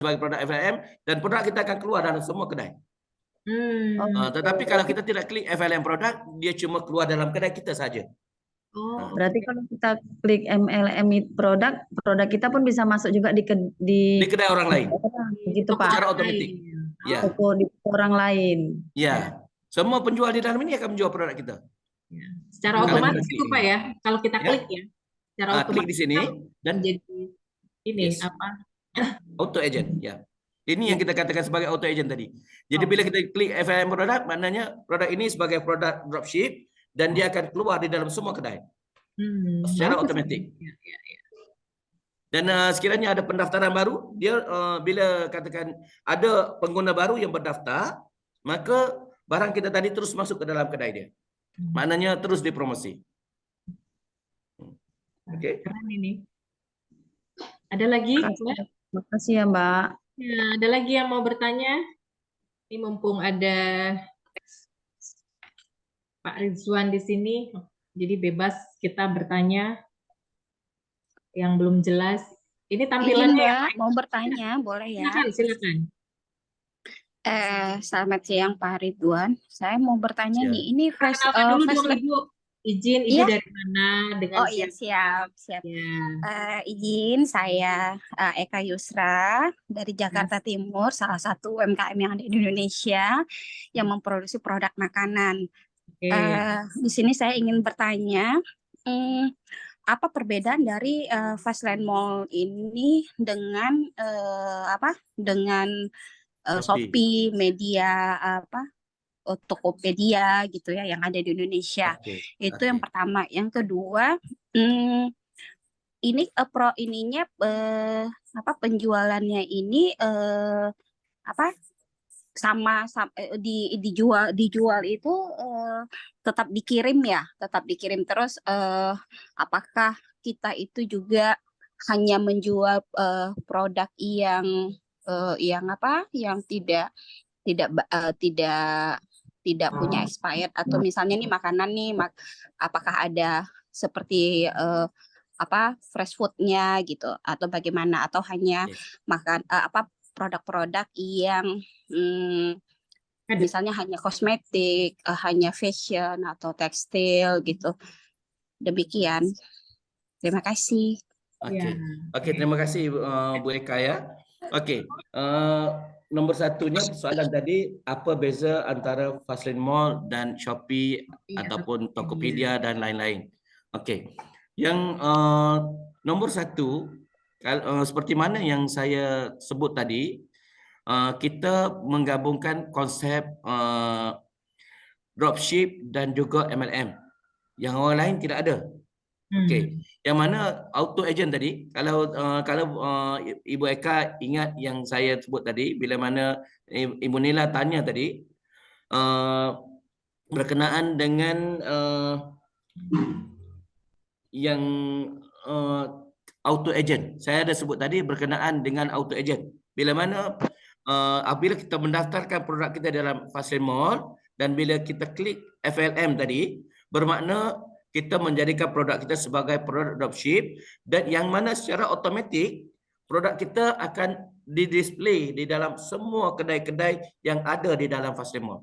sebagai produk FLM dan produk kita akan keluar dalam semua kedai. Tetapi Oke. kalau kita tidak klik FLM produk, dia cuma keluar dalam kedai kita saja. Oh, Berarti kalau kita klik MLM produk, produk kita pun bisa masuk juga di Di kedai orang lain begitu Pak. secara otomatis. Ya, Toko di orang lain. ya. Semua penjual di dalam ini akan menjual produk kita. Ya. Secara Kalau otomatis kita itu klik Pak ini. ya, kalau kita Ya. klik ya, secara Klik otomatis di sini dan menjadi ini Yes. apa? auto agent. Ya. Ini yang kita katakan sebagai auto agent tadi. Jadi bila kita klik FLM produk, maknanya produk ini sebagai produk dropship dan dia akan keluar di dalam semua kedai secara otomatis. Ya, ya, ya. Dan sekiranya ada pendaftaran baru, dia bila katakan ada pengguna baru yang berdaftar, maka barang kita tadi terus masuk ke dalam kedai dia. Maknanya terus dipromosi. Oke. Keren ini. Ada lagi? Mbak? Terima kasih ya Mbak. Ya, ada lagi yang mau bertanya? Ini mumpung ada Pak Rizwan di sini, jadi bebas kita bertanya yang belum jelas. Ini tampilannya Mbak, mau bertanya, boleh ya? Silakan. Selamat siang Pak Ridwan. Saya mau bertanya Siang. nih, ini Kenalkan dulu dong Ibu. Izin, Ibu Iya? dari mana? Dengan Oh iya, siap. Ya. Izin, saya Eka Yusra dari Jakarta Timur, salah satu UMKM yang ada di Indonesia yang memproduksi produk makanan. Oke. Di sini saya ingin bertanya, apa perbedaan dari Fastland Mall ini dengan Shopee, media Tokopedia gitu ya yang ada di Indonesia. Itu yang pertama. Yang kedua, ini penjualannya ini dijual itu tetap dikirim terus apakah kita itu juga hanya menjual produk yang tidak punya expired, atau misalnya nih makanan nih apakah ada seperti fresh foodnya gitu, atau bagaimana, atau hanya produk-produk yang misalnya hanya kosmetik, hanya fashion atau tekstil gitu. Demikian. Terima kasih. Oke, terima kasih Bu Eka ya. Oke, nomor satunya soalan tadi, apa beza antara Fastland Mall dan Shopee ataupun Tokopedia dan lain-lain. Oke, yang nomor satu, seperti mana yang saya sebut tadi, kita menggabungkan konsep dropship dan juga MLM. Yang orang lain tidak ada. Okey, yang mana auto agent tadi, kalau Ibu Eka ingat yang saya sebut tadi, bila mana Ibu Nila tanya tadi berkenaan dengan yang auto agent. Saya ada sebut tadi berkenaan dengan auto agent. Bila mana apabila kita mendaftarkan produk kita dalam Fastland Mall dan bila kita klik FLM tadi, bermakna kita menjadikan produk kita sebagai produk dropship, dan yang mana secara automatik produk kita akan di-display di dalam semua kedai-kedai yang ada di dalam Fastland Mall.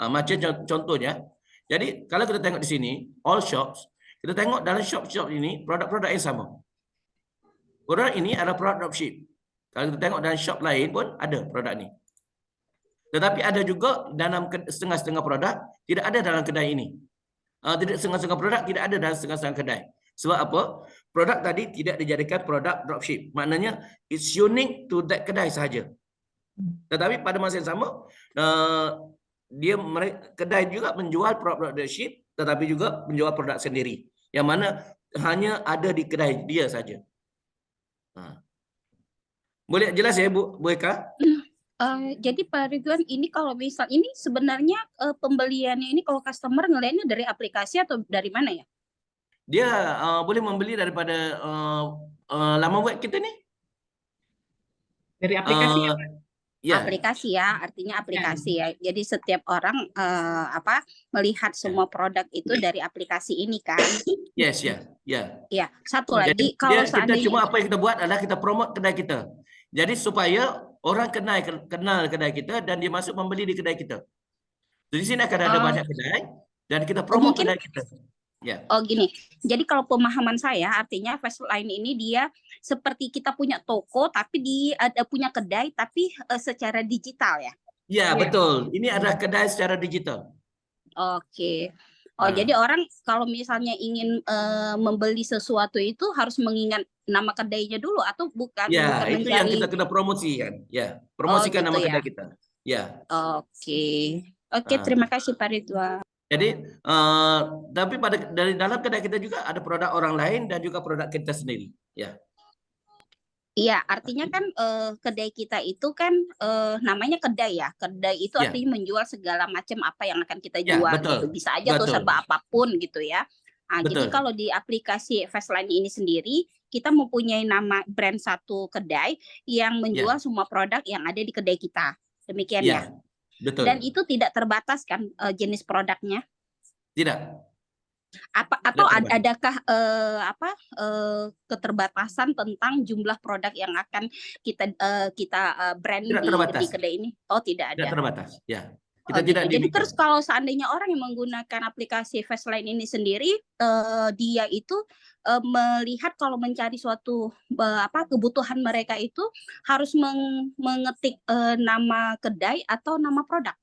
Macam contohnya, jadi kalau kita tengok di sini, all shops, kita tengok dalam shop-shop ini produk-produk yang sama. Produk ini adalah produk dropship. Kalau kita tengok dalam shop lain pun ada produk ini. Tetapi ada juga dalam setengah-setengah produk tidak ada dalam kedai ini. Tidak setengah-setengah produk tidak ada dalam setengah-setengah kedai. Sebab apa? Produk tadi tidak dijadikan produk dropship. Maknanya it's unique to that kedai sahaja. Tetapi pada masa yang sama, kedai juga menjual produk dropship, tetapi juga menjual produk sendiri. Yang mana hanya ada di kedai dia saja. Boleh jelas ya Bu Eka? Jadi Pak Ridwan, ini kalau misal ini sebenarnya pembeliannya ini kalau customer ngelihatnya dari aplikasi atau dari mana ya? Dia boleh membeli daripada laman web kita ni. Dari aplikasi Aplikasi ya, artinya aplikasi ya. Jadi setiap orang melihat semua produk itu dari aplikasi ini kan? Yes, ya. Ya, satu lagi kalau kita cuma apa yang kita buat adalah kita promote kedai kita. Jadi supaya orang kenal kedai kita dan dia masuk membeli di kedai kita. Di sini akan ada banyak kedai dan kita promote mungkin kedai kita. Ya. Oh gini, jadi kalau pemahaman saya artinya Fastline ini dia seperti kita punya toko tapi ada punya kedai tapi secara digital ya. Ya, Iya. betul. Ini adalah kedai secara digital. Oke. Oh, jadi orang kalau misalnya ingin membeli sesuatu itu harus mengingat nama kedainya dulu atau bukan Ya, bukan itu yang mencari. kita kena promosikan. Ya, promosikan gitu nama ya. kedai kita. Ya. Oke. Oke, Ah. terima kasih Pak Ridwan. Jadi, tapi dari dalam kedai kita juga ada produk orang lain dan juga produk kita sendiri. Ya. Iya, artinya kan kedai kita itu kan namanya kedai ya. Kedai itu Ya. artinya menjual segala macam apa yang akan kita Ya, jual betul. gitu. Bisa aja tuh Betul. serba apapun gitu ya. Nah, jadi Betul. kalau di aplikasi Fastline ini sendiri, kita mempunyai nama brand satu kedai yang menjual semua produk yang ada di kedai kita. Demikian ya. Ya, betul. Dan itu tidak terbatas kan jenis produknya? Tidak. Atau Tidak terbatas. adakah keterbatasan tentang jumlah produk yang akan kita brand Tidak terbatas. di kedai ini? Oh, tidak Tidak ada. terbatas. Ya. Oh, Kita tidak gitu. Jadi limit. terus kalau seandainya orang yang menggunakan aplikasi Fastline ini sendiri, dia itu melihat kalau mencari suatu kebutuhan mereka itu harus mengetik nama kedai atau nama produk.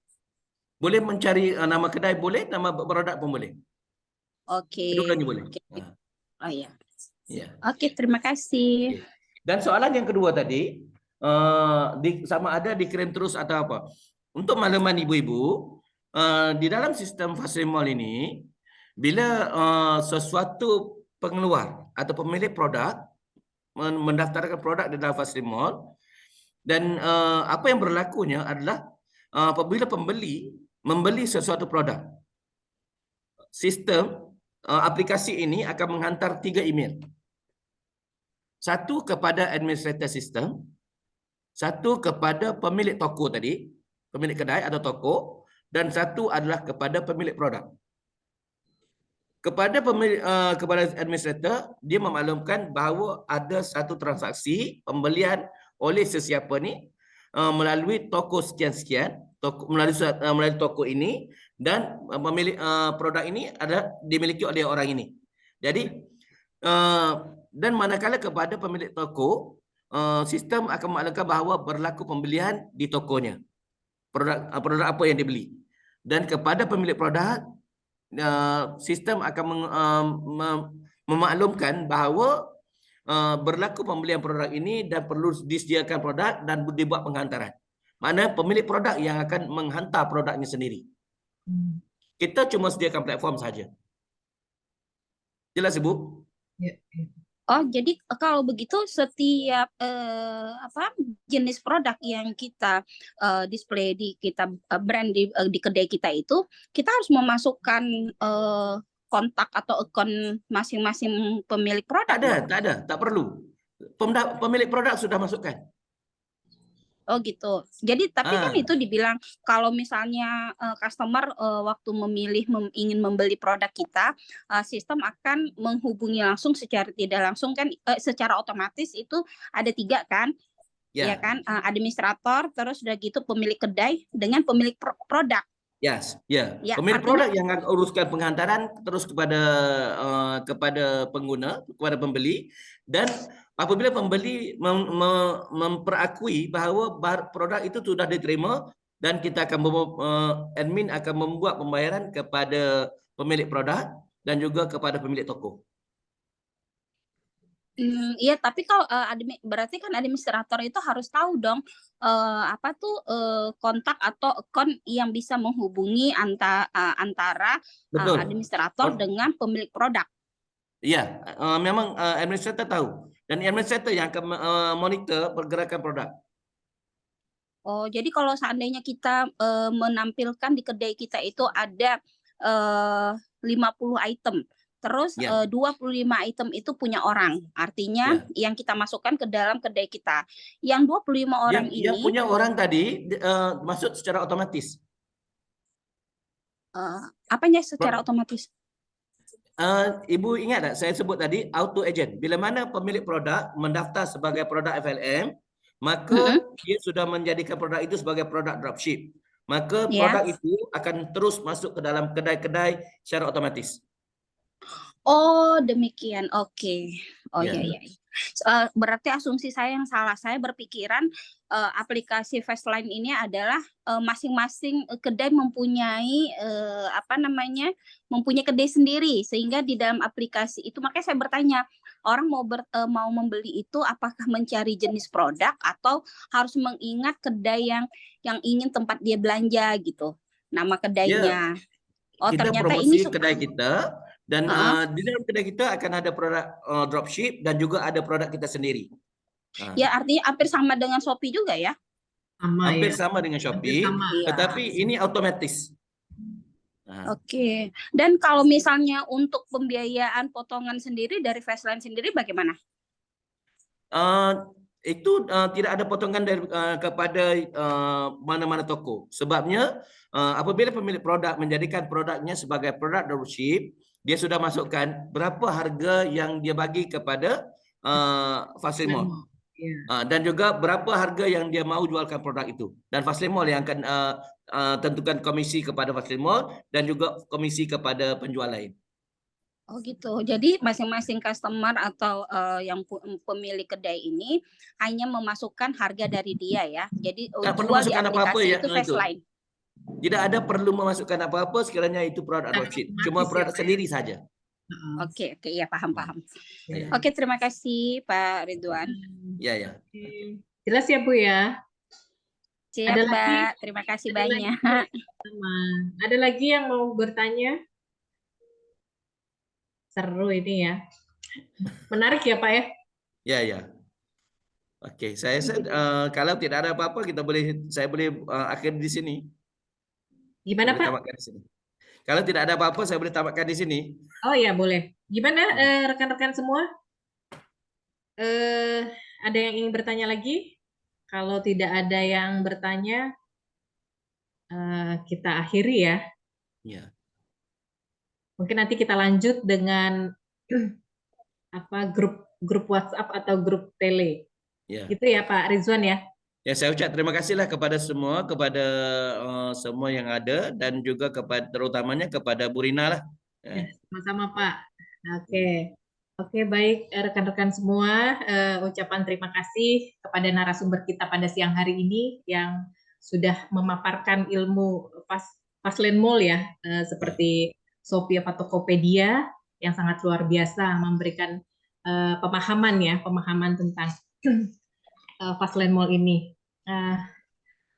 Boleh mencari nama kedai, boleh, nama produk pun boleh. Oke. Kedua-duanya boleh. Oh iya. Ya. Oke, terima kasih. Dan soalan yang kedua tadi, sama ada dikirim terus atau apa? Untuk makluman ibu-ibu, di dalam sistem Fastline Mall ini, bila sesuatu pengeluar atau pemilik produk mendaftarkan produk di dalam Fastline Mall, dan apa yang berlakunya adalah apabila pembeli membeli sesuatu produk, sistem aplikasi ini akan menghantar 3 email. Satu kepada administrator sistem, satu kepada pemilik toko tadi, pemilik kedai atau toko, dan satu adalah kepada pemilik produk. Kepada administrator, dia memaklumkan bahawa ada satu transaksi pembelian oleh sesiapa ni melalui toko sekian-sekian, melalui toko ini, dan pemilik produk ini adalah dimiliki oleh orang ini. Jadi dan manakala kepada pemilik toko, sistem akan memaklumkan bahawa berlaku pembelian di tokonya, produk apa yang dibeli. Dan kepada pemilik produk, sistem akan memaklumkan bahawa berlaku pembelian produk ini dan perlu disediakan produk dan dibuat penghantaran. Mana pemilik produk yang akan menghantar produknya sendiri. Kita cuma sediakan platform saja. Jelas, Ibu? Ya. Oh, jadi kalau begitu setiap jenis produk yang kita display kita brand di kedai kita itu, kita harus memasukkan kontak atau akun masing-masing pemilik produk. Tak ada, tak perlu. Pemilik produk sudah masukkan. Oh gitu. Jadi tapi kan itu dibilang kalau misalnya customer waktu ingin membeli produk kita, sistem akan menghubungi langsung secara tidak langsung kan, secara otomatis itu ada 3 kan, ya kan, administrator, terus udah gitu pemilik kedai dengan pemilik produk. Yes, ya. artinya, Pemilik produk yang akan uruskan penghantaran terus kepada pengguna, kepada pembeli, dan apabila pembeli memperakui bahawa produk itu sudah diterima, dan kita akan admin akan membuat pembayaran kepada pemilik produk dan juga kepada pemilik toko. Iya, tapi kalau berarti kan administrator itu harus tahu dong kontak atau akun yang bisa menghubungi antara administrator dengan pemilik produk. Iya, memang administrator tahu, dan administrator yang akan monitor pergerakan produk. Oh, jadi kalau seandainya kita menampilkan di kedai kita itu ada 50 item. Terus 25 item itu punya orang. Artinya yang kita masukkan ke dalam kedai kita. Yang 25 orang yang punya orang tadi masuk secara otomatis. Apanya secara otomatis? Ibu ingat tak saya sebut tadi auto agent. Bila mana pemilik produk mendaftar sebagai produk FLM, maka dia sudah menjadikan produk itu sebagai produk dropship. Maka Ya. produk itu akan terus masuk ke dalam kedai-kedai secara otomatis. Oh, demikian. Oke. Oh Ya. iya. Berarti asumsi saya yang salah. Saya berpikiran aplikasi Fastline ini adalah masing-masing kedai mempunyai mempunyai kedai sendiri, sehingga di dalam aplikasi itu, makanya saya bertanya, orang mau membeli itu apakah mencari jenis produk atau harus mengingat kedai yang ingin tempat dia belanja gitu, nama kedainya. Oh, Kita ternyata promosi ini kedai kita, dan di dalam kedai kita akan ada produk dropship dan juga ada produk kita sendiri. Ya, artinya hampir sama dengan Shopee juga ya? Sama Hampir ya. sama dengan Shopee, sama. tetapi ini otomatis. Oke. Dan kalau misalnya untuk pembiayaan potongan sendiri dari Fastline sendiri bagaimana? Itu tidak ada potongan dari kepada mana-mana toko. Sebabnya apabila pemilik produk menjadikan produknya sebagai produk dropship, dia sudah masukkan berapa harga yang dia bagi kepada Fastline Mall. Dan juga berapa harga yang dia mau jualkan produk itu. Dan Fastline Mall yang akan tentukan komisi kepada Fastline Mall dan juga komisi kepada penjual lain. Oh gitu. Jadi masing-masing customer atau yang pemilik kedai ini hanya memasukkan harga dari dia ya. Jadi Tak perlu jual di masukkan apa-apa aplikasi ya, itu itu. Fastline. Tidak ada perlu memasukkan apa-apa sekiranya itu produk dropship. Cuma produk sendiri saja. Oke, ya paham. Ya. Oke, terima kasih Pak Ridwan. Ya. Jelas ya Bu ya? Siap Ada Mbak, lagi? terima kasih Ada lagi? banyak. Ada lagi yang mau bertanya? Seru ini ya. Menarik ya Pak ya? Ya. Oke, saya kalau tidak ada apa-apa saya boleh akhir di sini. Gimana Pak? Tamatkan di sini. Kalau tidak ada apa-apa saya boleh tamatkan di sini. Oh ya boleh. Gimana rekan-rekan semua? Ada yang ingin bertanya lagi? Kalau tidak ada yang bertanya, kita akhiri ya. Ya. Mungkin nanti kita lanjut dengan grup WhatsApp atau grup tele. Ya. Gitu ya Pak Rizwan ya. Ya, saya ucap terima kasihlah kepada semua semua yang ada, dan juga terutamanya kepada Bu Rina lah. Sama-sama Pak. Oke, baik rekan-rekan semua, ucapan terima kasih kepada narasumber kita pada siang hari ini yang sudah memaparkan ilmu Fastline Mall ya, seperti Shopee atau Tokopedia yang sangat luar biasa memberikan pemahaman tentang Fastline Mall ini.